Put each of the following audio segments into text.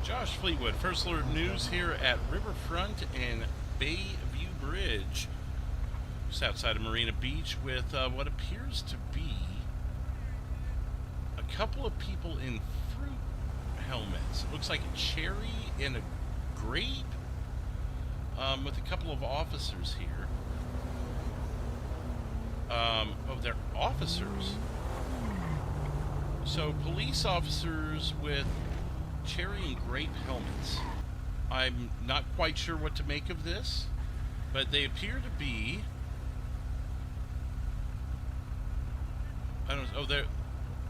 Josh Fleetwood, First Alert News here at Riverfront and Bayview Bridge, just outside of Marina Beach, with what appears to be a couple of people in fruit helmets. It looks like a cherry and a grape, with a couple of officers here. They're officers. So police officers with cherry and grape helmets. I'm not quite sure what to make of this, but they appear to be, I don't know,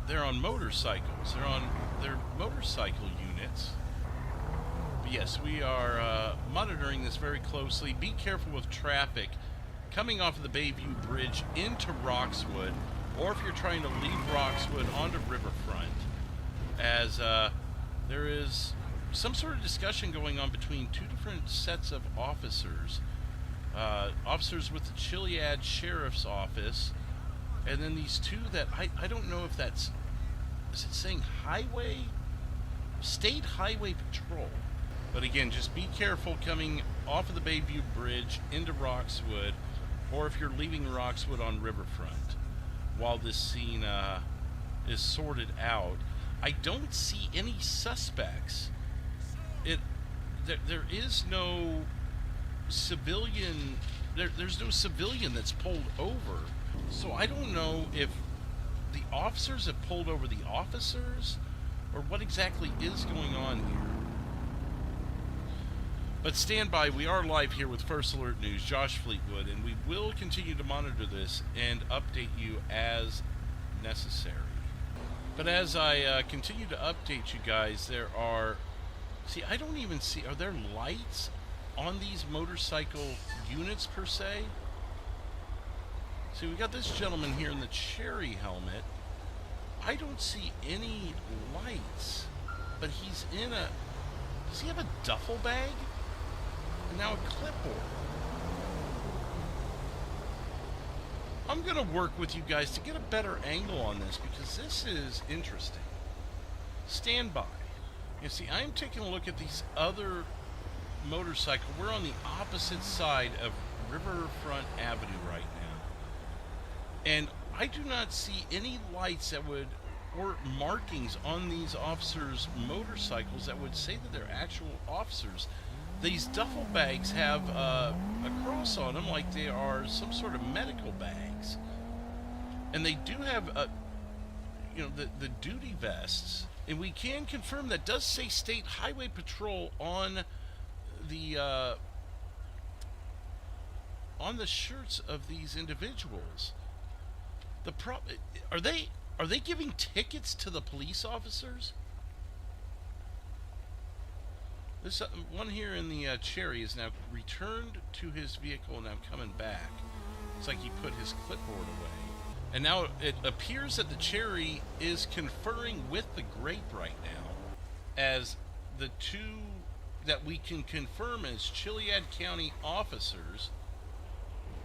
they're on motorcycles. They're motorcycle units. But yes, we are monitoring this very closely. Be careful with traffic coming off of the Bayview Bridge into Roxwood, or if you're trying to leave Roxwood onto Riverfront, as there is some sort of discussion going on between two different sets of officers. Officers with the Chiliad Sheriff's Office, and then these two that I don't know if that's, is it saying highway? State Highway Patrol. But again, just be careful coming off of the Bayview Bridge into Roxwood, or if you're leaving Roxwood on Riverfront, while this scene is sorted out. I don't see any suspects. There is no civilian. There's no civilian that's pulled over. So I don't know if the officers have pulled over the officers, or what exactly is going on here. But stand by, we are live here with First Alert News, Josh Fleetwood, and we will continue to monitor this and update you as necessary. But as I continue to update you guys, there are, see, I don't even see, are there lights on these motorcycle units per se? See, we got this gentleman here in the cherry helmet. I don't see any lights, but he's in a, does he have a duffel bag? And now a clipboard. I'm going to work with you guys to get a better angle on this, because this is interesting. Stand by. You see, I'm taking a look at these other motorcycles. We're on the opposite side of Riverfront Avenue right now. And I do not see any lights that would, or markings on these officers' motorcycles that would say that they're actual officers. These duffel bags have a cross on them, like they are some sort of medical bags. And they do have, the duty vests. And we can confirm that does say State Highway Patrol on the shirts of these individuals. Are they giving tickets to the police officers? This one here in the cherry is now returned to his vehicle and now coming back. It's like he put his clipboard away. And now it appears that the cherry is conferring with the grape right now, as the two that we can confirm as Chiliad County officers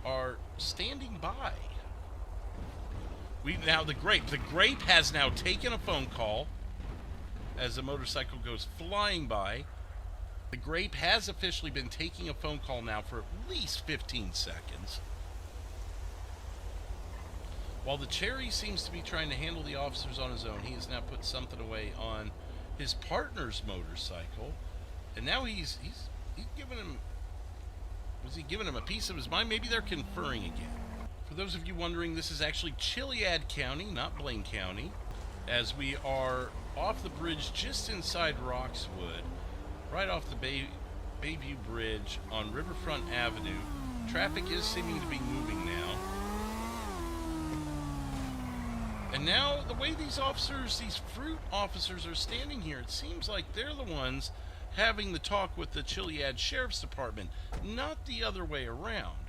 are standing by. The grape has now taken a phone call as the motorcycle goes flying by. The grape has officially been taking a phone call now for at least 15 seconds. While the cherry seems to be trying to handle the officers on his own, he has now put something away on his partner's motorcycle. And now he's giving him, was he giving him a piece of his mind? Maybe they're conferring again. For those of you wondering, this is actually Chiliad County, not Blaine County, as we are off the bridge just inside Roxwood. Right off the Bayview Bridge on Riverfront Avenue. Traffic is seeming to be moving now. And now, the way these officers, these fruit officers are standing here, it seems like they're the ones having the talk with the Chiliad Sheriff's Department, not the other way around.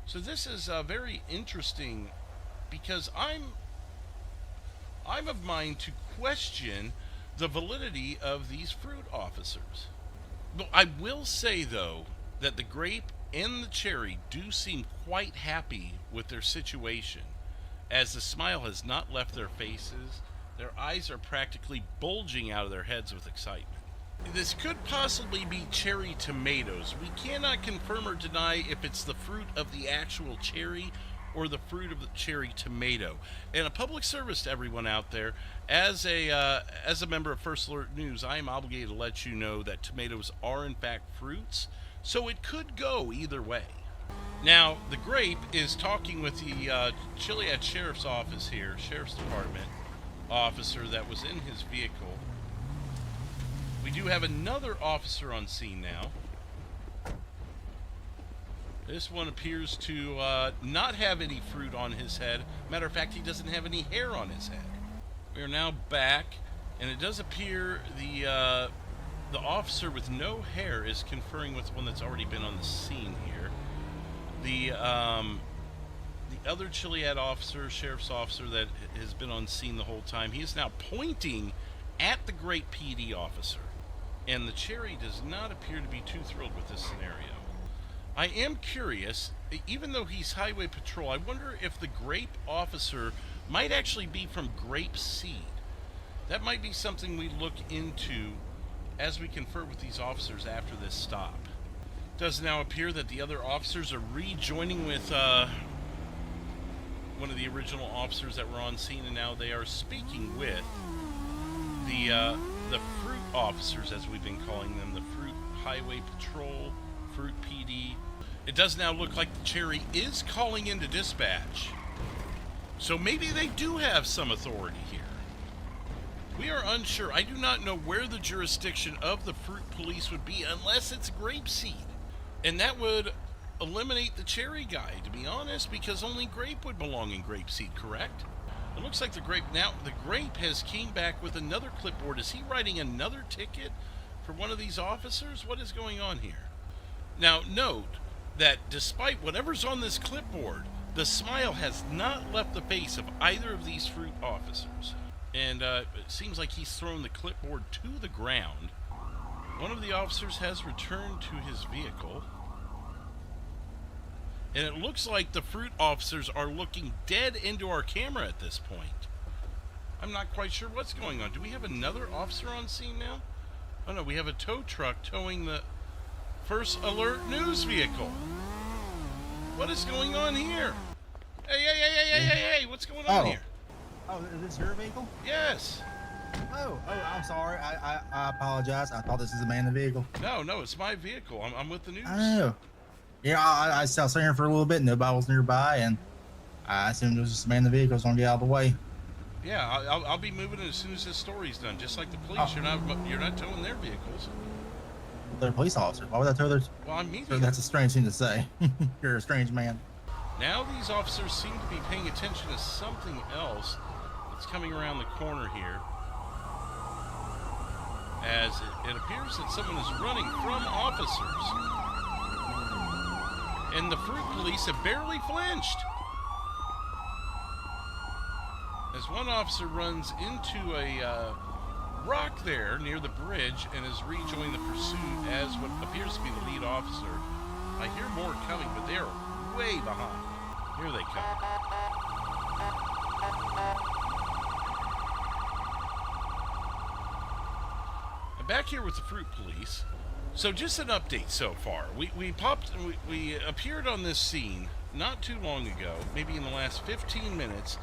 So this is very interesting, because I'm of mind to question the validity of these fruit officers. But I will say, though, that the grape and the cherry do seem quite happy with their situation, as the smile has not left their faces. Their eyes are practically bulging out of their heads with excitement. This could possibly be cherry tomatoes. We cannot confirm or deny if it's the fruit of the actual cherry or the fruit of the cherry tomato. And a public service to everyone out there, as a member of First Alert News, I am obligated to let you know that tomatoes are in fact fruits, so it could go either way. Now, the grape is talking with the Chiliad Sheriff's Office here, Sheriff's Department officer that was in his vehicle. We do have another officer on scene now. This one appears to not have any fruit on his head. Matter of fact, he doesn't have any hair on his head. We are now back, and it does appear the officer with no hair is conferring with one that's already been on the scene here. The other Chiliad officer, sheriff's officer that has been on scene the whole time, he is now pointing at the great PD officer. And the cherry does not appear to be too thrilled with this scenario. I am curious, even though he's highway patrol, I wonder if the grape officer might actually be from grape seed. That might be something we look into as we confer with these officers after this stop. It does now appear that the other officers are rejoining with one of the original officers that were on scene, and now they are speaking with the fruit officers, as we've been calling them, the Fruit Highway Patrol, Fruit PD. It does now look like the cherry is calling into dispatch. So maybe they do have some authority here. We are unsure. I do not know where the jurisdiction of the fruit police would be unless it's grapeseed. And that would eliminate the cherry guy, to be honest, because only grape would belong in grapeseed, correct? It looks like the grape has came back with another clipboard. Is he writing another ticket for one of these officers? What is going on here? Now, note that despite whatever's on this clipboard, the smile has not left the face of either of these fruit officers. And it seems like he's thrown the clipboard to the ground. One of the officers has returned to his vehicle. And it looks like the fruit officers are looking dead into our camera at this point. I'm not quite sure what's going on. Do we have another officer on scene now? Oh no, we have a tow truck towing the First Alert news vehicle. What is going on here? Hey, what's going on here? Oh, is this your vehicle? Yes. Oh, I'm sorry. I apologize. I thought this was a man in the vehicle. No, it's my vehicle. I'm with the news. Oh. Yeah, I was sitting here for a little bit. Nobody was nearby, and I assumed it was just a man in the vehicle was going to get out of the way. Yeah, I'll be moving it as soon as this story's done. Just like the police, you're not towing their vehicles. They're a police officer. Why would I tow their? Well, I'm meeting. That's a strange thing to say. You're a strange man. Now these officers seem to be paying attention to something else that's coming around the corner here. As it appears that someone is running from officers. And the fruit police have barely flinched. As one officer runs into a rock there near the bridge and is rejoining the pursuit as what appears to be the lead officer. I hear more coming, but they are way behind. Here they come. I'm back here with the fruit police. So just an update so far. We appeared on this scene not too long ago, maybe in the last 15 minutes,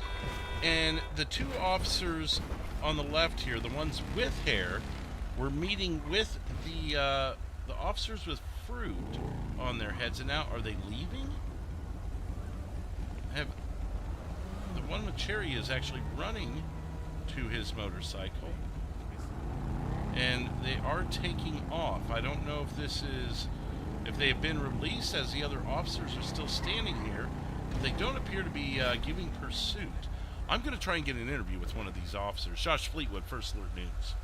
and the two officers on the left here, the ones with hair, were meeting with the officers with fruit on their heads. And now, are they leaving? The one with cherry is actually running to his motorcycle. And they are taking off. I don't know if they have been released as the other officers are still standing here. But they don't appear to be giving pursuit. I'm going to try and get an interview with one of these officers. Josh Fleetwood, First Alert News.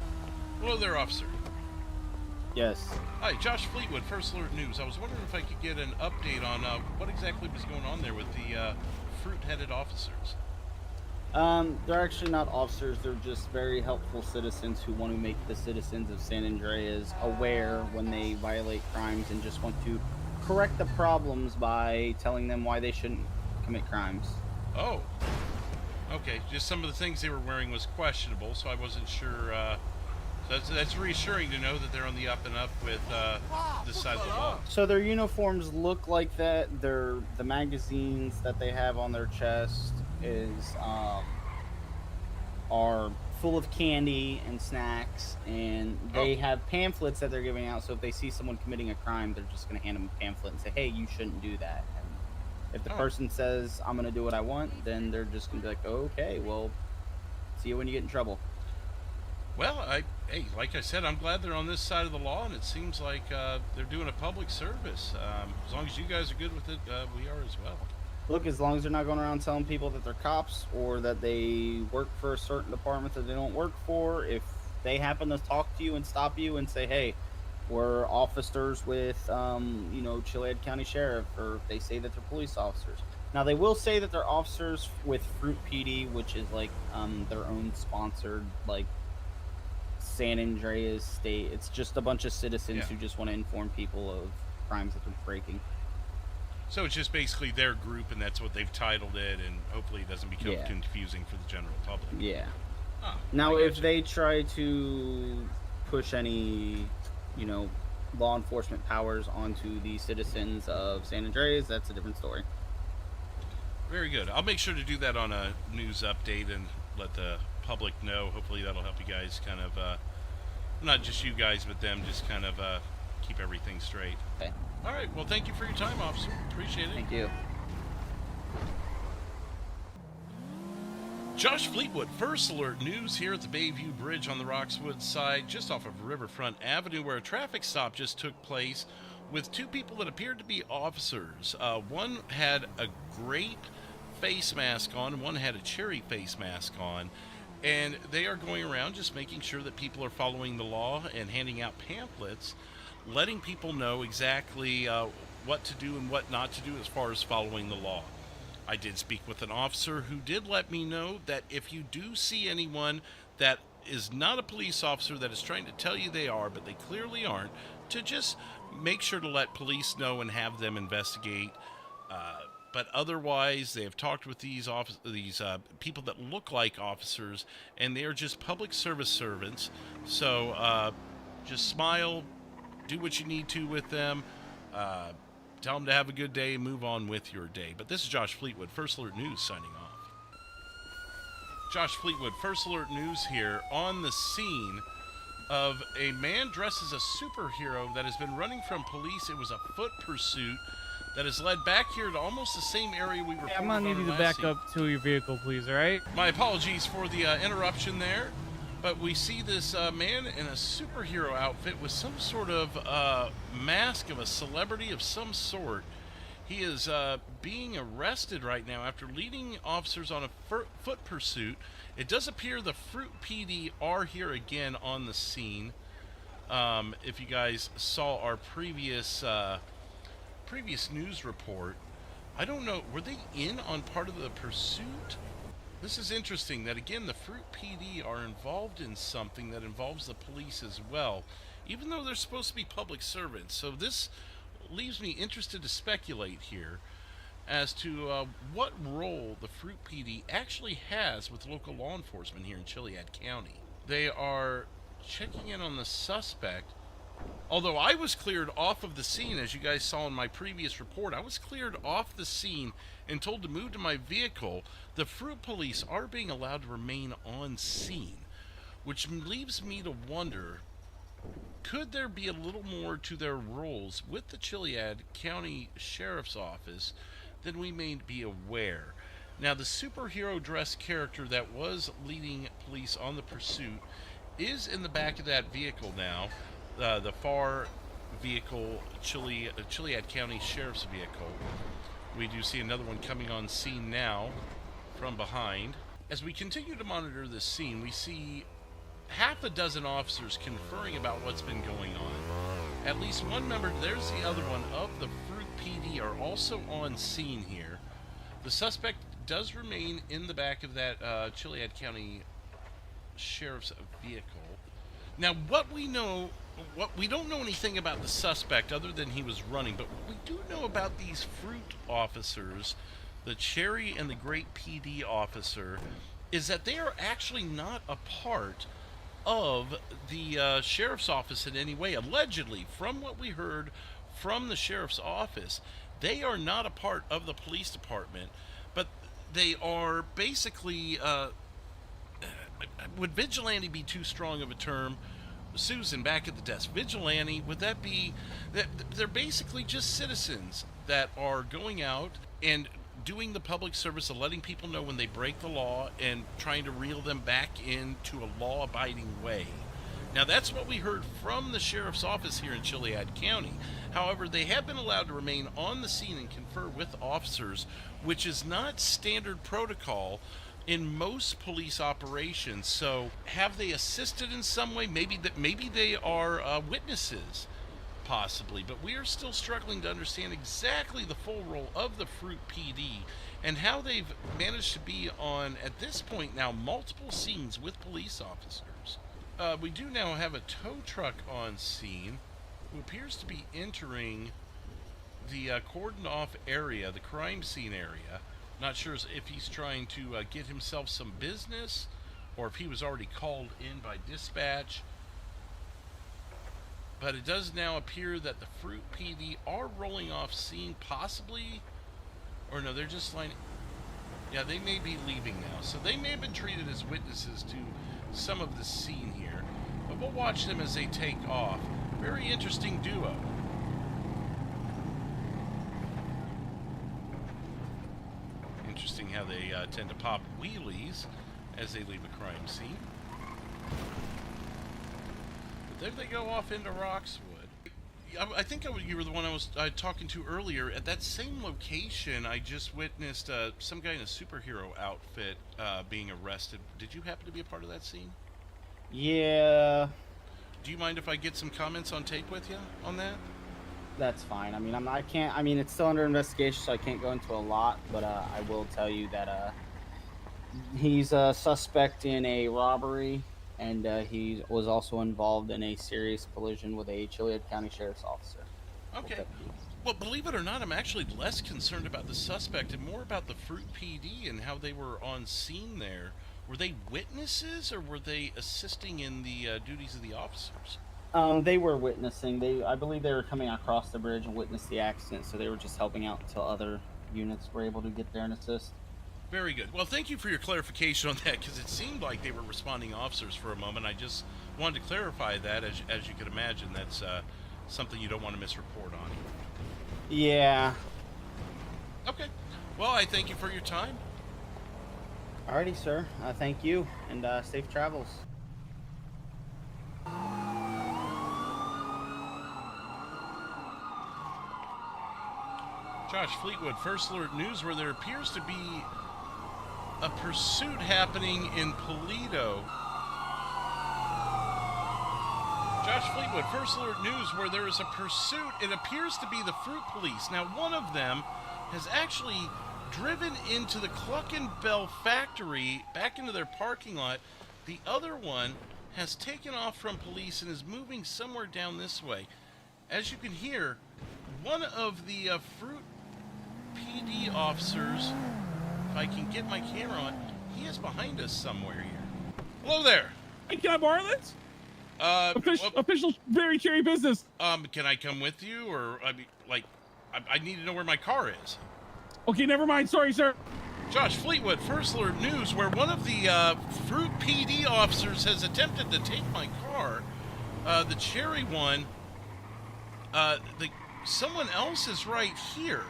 Hello there, officer. Yes. Hi, Josh Fleetwood, First Alert News. I was wondering if I could get an update on what exactly was going on there with the fruit-headed officers. They're actually not officers. They're just very helpful citizens who want to make the citizens of San Andreas aware when they violate crimes and just want to correct the problems by telling them why they shouldn't commit crimes. Oh. Okay, just some of the things they were wearing was questionable, so I wasn't sure So that's reassuring to know that they're on the up and up with this side of the law. So their uniforms look like that. The magazines that they have on their chest are full of candy and snacks, and they have pamphlets that they're giving out. So if they see someone committing a crime, they're just going to hand them a pamphlet and say, "Hey, you shouldn't do that." And if the person says, "I'm going to do what I want," then they're just going to be like, "Okay, well, see you when you get in trouble." Well, hey, like I said, I'm glad they're on this side of the law, and it seems like they're doing a public service. As long as you guys are good with it, we are as well. Look, as long as they're not going around telling people that they're cops or that they work for a certain department that they don't work for, if they happen to talk to you and stop you and say, "Hey, we're officers with, Chiliad County Sheriff," or if they say that they're police officers. Now, they will say that they're officers with Fruit PD, which is like their own sponsored, like, San Andreas state. It's just a bunch of citizens who just want to inform people of crimes that they're breaking. So it's just basically their group, and that's what they've titled it, and hopefully it doesn't become confusing for the general public. Yeah. Oh, now, if they try to push any, law enforcement powers onto the citizens of San Andreas, that's a different story. Very good. I'll make sure to do that on a news update and let the public know. Hopefully that'll help you guys kind of, not just you guys, but them just kind of keep everything straight. Okay. All right. Well, thank you for your time, officer. Appreciate it. Thank you. Josh Fleetwood, First Alert News here at the Bayview Bridge on the Roxwood side, just off of Riverfront Avenue, where a traffic stop just took place with two people that appeared to be officers. One had a grape face mask on, and one had a cherry face mask on. And they are going around just making sure that people are following the law and handing out pamphlets, letting people know exactly what to do and what not to do as far as following the law. I did speak with an officer who did let me know that if you do see anyone that is not a police officer that is trying to tell you they are, but they clearly aren't, to just make sure to let police know and have them investigate. But otherwise, they have talked with these people that look like officers, and they are just public service servants. So just smile, do what you need to with them, tell them to have a good day, and move on with your day. But this is Josh Fleetwood, First Alert News, signing off. Josh Fleetwood, First Alert News here on the scene of a man dressed as a superhero that has been running from police. It was a foot pursuit that has led back here to almost the same area we were. I'm gonna need you to back up to your vehicle, please. All right. My apologies for the interruption there, but we see this man in a superhero outfit with some sort of mask of a celebrity of some sort. He is being arrested right now after leading officers on a foot pursuit. It does appear the Fruit PD are here again on the scene. If you guys saw our previous news report, I don't know, were they in on part of the pursuit? This is interesting that, again, the Fruit PD are involved in something that involves the police as well, even though they're supposed to be public servants. So this leaves me interested to speculate here as to what role the Fruit PD actually has with local law enforcement here in Chiliad County. They are checking in on the suspect. Although I was cleared off of the scene, as you guys saw in my previous report, I was cleared off the scene and told to move to my vehicle. The Fruit Police are being allowed to remain on scene, which leaves me to wonder, could there be a little more to their roles with the Chiliad County Sheriff's Office than we may be aware? Now, the superhero dress character that was leading police on the pursuit is in the back of that vehicle now. The far vehicle, Chiliad County Sheriff's vehicle. We do see another one coming on scene now from behind. As we continue to monitor this scene, we see half a dozen officers conferring about what's been going on. At least one member, there's the other one, of the Fruit PD are also on scene here. The suspect does remain in the back of that Chiliad County Sheriff's vehicle. Now, we don't know anything about the suspect other than he was running, but what we do know about these Fruit officers, the Cherry and the Grape PD officer, is that they are actually not a part of the sheriff's office in any way. Allegedly, from what we heard from the sheriff's office, they are not a part of the police department, but they are basically, would vigilante be too strong of a term? Susan, back at the desk, vigilante, would that be, that they're basically just citizens that are going out and doing the public service of letting people know when they break the law and trying to reel them back into a law-abiding way. Now, that's what we heard from the sheriff's office here in Chilliwack County. However, they have been allowed to remain on the scene and confer with officers, which is not standard protocol in most police operations. So, have they assisted in some way? Maybe they are witnesses, possibly. But we are still struggling to understand exactly the full role of the Fruit PD and how they've managed to be on, at this point now, multiple scenes with police officers. We do now have a tow truck on scene who appears to be entering the cordoned off area, the crime scene area. Not sure if he's trying to get himself some business or if he was already called in by dispatch. But it does now appear that the Fruit PD are rolling off scene, possibly. Or no, they're just lining. Yeah, they may be leaving now. So they may have been treated as witnesses to some of the scene here. But we'll watch them as they take off. Very interesting duo. Interesting how they tend to pop wheelies as they leave a crime scene. But there they go off into Roxwood. I think you were the one I was talking to earlier. At that same location, I just witnessed some guy in a superhero outfit being arrested. Did you happen to be a part of that scene? Yeah. Do you mind if I get some comments on tape with you on that? That's fine. I mean, I can't. I mean, it's still under investigation, so I can't go into a lot. But I will tell you that he's a suspect in a robbery, and he was also involved in a serious collision with a Chilliwack County Sheriff's officer. Okay. Well, believe it or not, I'm actually less concerned about the suspect and more about the Fruit PD and how they were on scene there. Were they witnesses or were they assisting in the duties of the officers? They were witnessing. I believe they were coming across the bridge and witnessed the accident, so they were just helping out until other units were able to get there and assist. Very good. Well, thank you for your clarification on that, because it seemed like they were responding officers for a moment. I just wanted to clarify that. As you could imagine, that's something you don't want to misreport on. Yeah. Okay. Well, I thank you for your time. Alrighty, sir. Thank you, and safe travels. Josh Fleetwood, First Alert News, where there appears to be a pursuit happening in Toledo. Josh Fleetwood, First Alert News, where there is a pursuit. It appears to be the Fruit Police. Now, one of them has actually driven into the Cluckin Bell factory, back into their parking lot. The other one has taken off from police and is moving somewhere down this way. As you can hear, one of the Fruit PD officers, if I can get my camera on, he is behind us somewhere here. Hello there. Hey, can I borrow this? Official very cherry business. Can I come with you, or I mean, like, I need to know where my car is. Okay, never mind. Sorry, sir. Josh Fleetwood, First Alert News, where one of the Fruit PD officers has attempted to take my car, the cherry one. Someone else is right here.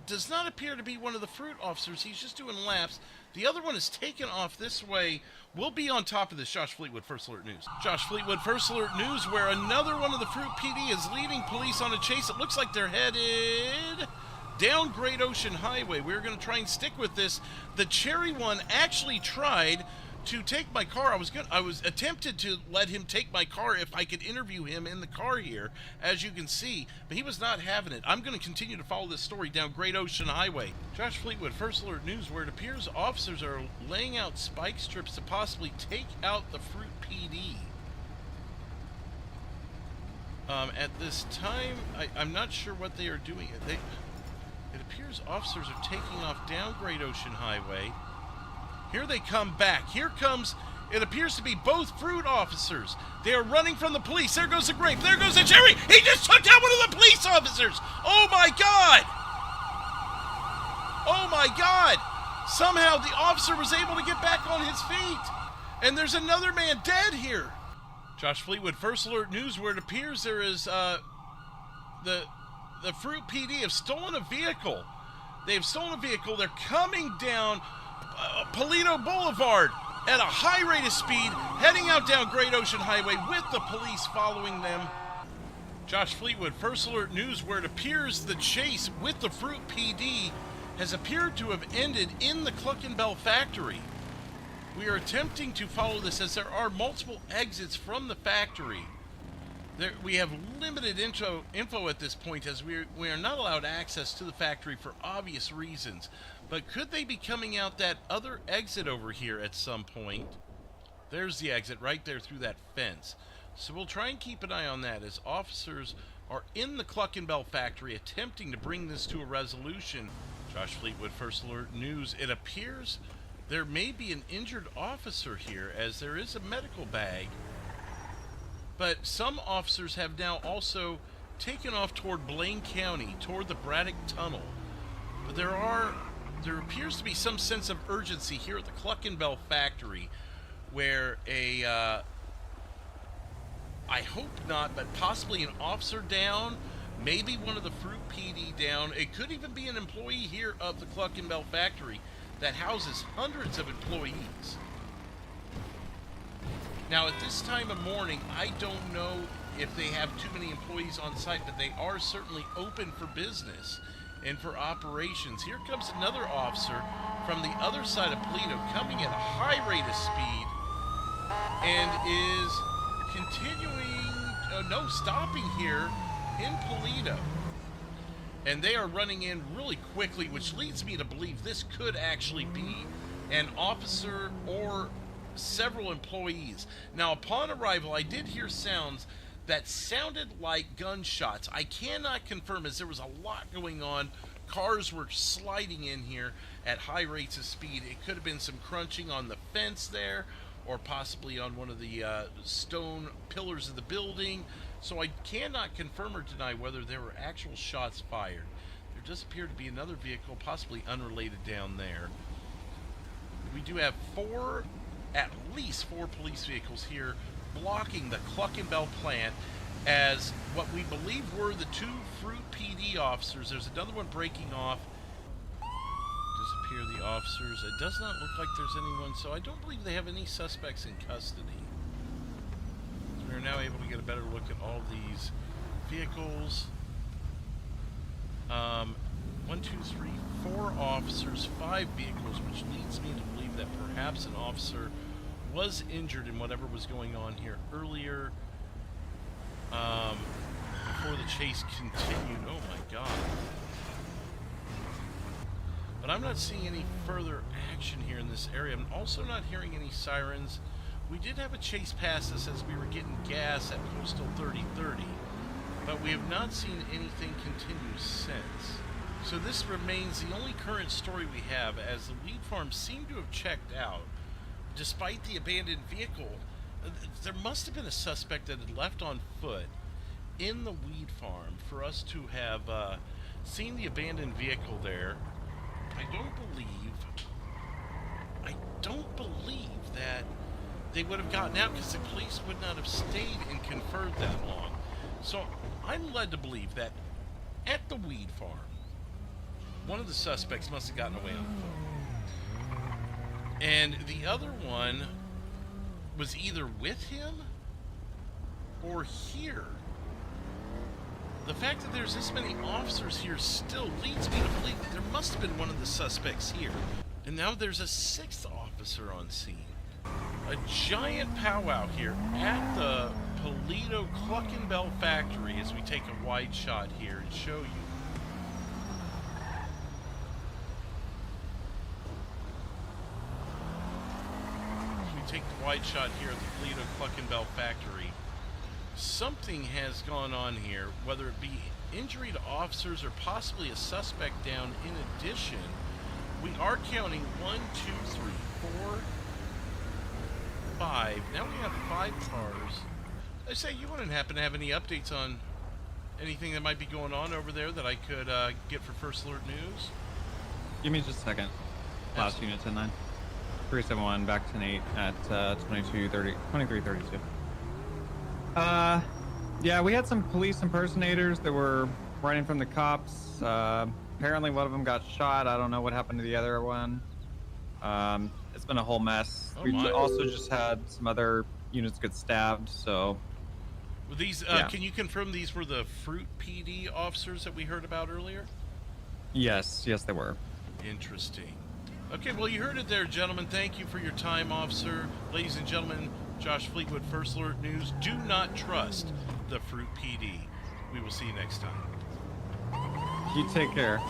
Does not appear to be one of the Fruit officers. He's just doing laps. The other one is taken off this way. We'll be on top of this. Josh Fleetwood, First Alert News. Josh Fleetwood, First Alert News, where another one of the Fruit PD is leading police on a chase. It looks like they're headed down Great Ocean Highway. We're going to try and stick with this. The cherry one actually tried to take my car. I was attempted to let him take my car if I could interview him in the car here, as you can see, but he was not having it. I'm going to continue to follow this story down Great Ocean Highway. Josh Fleetwood, First Alert News, where it appears officers are laying out spike strips to possibly take out the Fruit PD. At this time, I'm not sure what they are doing. It appears officers are taking off down Great Ocean Highway. Here they come back. Here comes It appears to be both fruit officers. They are running from the police. There goes the grape. There goes the cherry. He just took down one of the police officers. Oh my God. Oh my God. Somehow the officer was able to get back on his feet. And there's another man dead here. Josh Fleetwood, First Alert News, where it appears there is the Fruit PD have stolen a vehicle. They have stolen a vehicle. They're coming down Polito Boulevard at a high rate of speed, heading out down Great Ocean Highway with the police following them. Josh Fleetwood, First Alert News, where it appears the chase with the Fruit PD has appeared to have ended in the Cluckin Bell factory. We are attempting to follow this as there are multiple exits from the factory. We have limited info at this point as we are not allowed access to the factory for obvious reasons. But could they be coming out that other exit over here at some point? There's the exit right there through that fence. So we'll try and keep an eye on that as officers are in the Cluckin Bell factory attempting to bring this to a resolution. Josh Fleetwood, First Alert News. It appears there may be an injured officer here as there is a medical bag. But some officers have now also taken off toward Blaine County, toward the Braddock Tunnel. But there appears to be some sense of urgency here at the Cluckin Bell factory where I hope not, but possibly an officer down, maybe one of the Fruit PD down. It could even be an employee here of the Cluckin Bell factory that houses hundreds of employees. Now, at this time of morning, I don't know if they have too many employees on site, but they are certainly open for business and for operations. Here comes another officer from the other side of Polito coming at a high rate of speed and is stopping here in Polito. And they are running in really quickly, which leads me to believe this could actually be an officer or several employees. Now, upon arrival, I did hear sounds that sounded like gunshots. I cannot confirm as there was a lot going on. Cars were sliding in here at high rates of speed. It could have been some crunching on the fence there, or possibly on one of the stone pillars of the building. So I cannot confirm or deny whether there were actual shots fired. There does appear to be another vehicle, possibly unrelated, down there. We do have at least four police vehicles here blocking the Cluckin Bell plant as what we believe were the two Fruit PD officers. There's another one breaking off. Disappear the officers. It does not look like there's anyone, so I don't believe they have any suspects in custody. So we are now able to get a better look at all these vehicles. 1, 2, 3, 4 officers, 5 vehicles, which leads me to believe that perhaps an officer was injured in whatever was going on here earlier before the chase continued. Oh my God. But I'm not seeing any further action here in this area. I'm also not hearing any sirens. We did have a chase past us as we were getting gas at Postal 3030, but we have not seen anything continue since. So this remains the only current story we have, as the weed farm seemed to have checked out. Despite the abandoned vehicle, there must have been a suspect that had left on foot in the weed farm for us to have seen the abandoned vehicle there. I don't believe that they would have gotten out because the police would not have stayed and conferred that long. So I'm led to believe that at the weed farm, one of the suspects must have gotten away on foot. And the other one was either with him or here. The fact that there's this many officers here still leads me to believe that there must have been one of the suspects here. And now there's a 6th officer on scene. A giant powwow here at the Polito Cluckin Bell factory as we take a wide shot here and show you. Take the wide shot here at the Fleetwood of Cluckin Bell factory. Something has gone on here, whether it be injury to officers or possibly a suspect down. In addition, we are counting 1, 2, 3, 4, 5. Now we have 5 cars. I say, you wouldn't happen to have any updates on anything that might be going on over there that I could get for First Alert News? Give me just a second. Last unit 10-9. 371 back 10-8 at 2332. Yeah, we had some police impersonators that were running from the cops. Apparently one of them got shot. I don't know what happened to the other one. It's been a whole mess. Oh, We my. also just had some other units get stabbed, so... Well, these, yeah. Can you confirm these were the Fruit PD officers that we heard about earlier? Yes, they were. Interesting. Okay, well, you heard it there, gentlemen. Thank you for your time, officer. Ladies and gentlemen, Josh Fleetwood, First Alert News. Do not trust the Fruit PD. We will see you next time. You take care.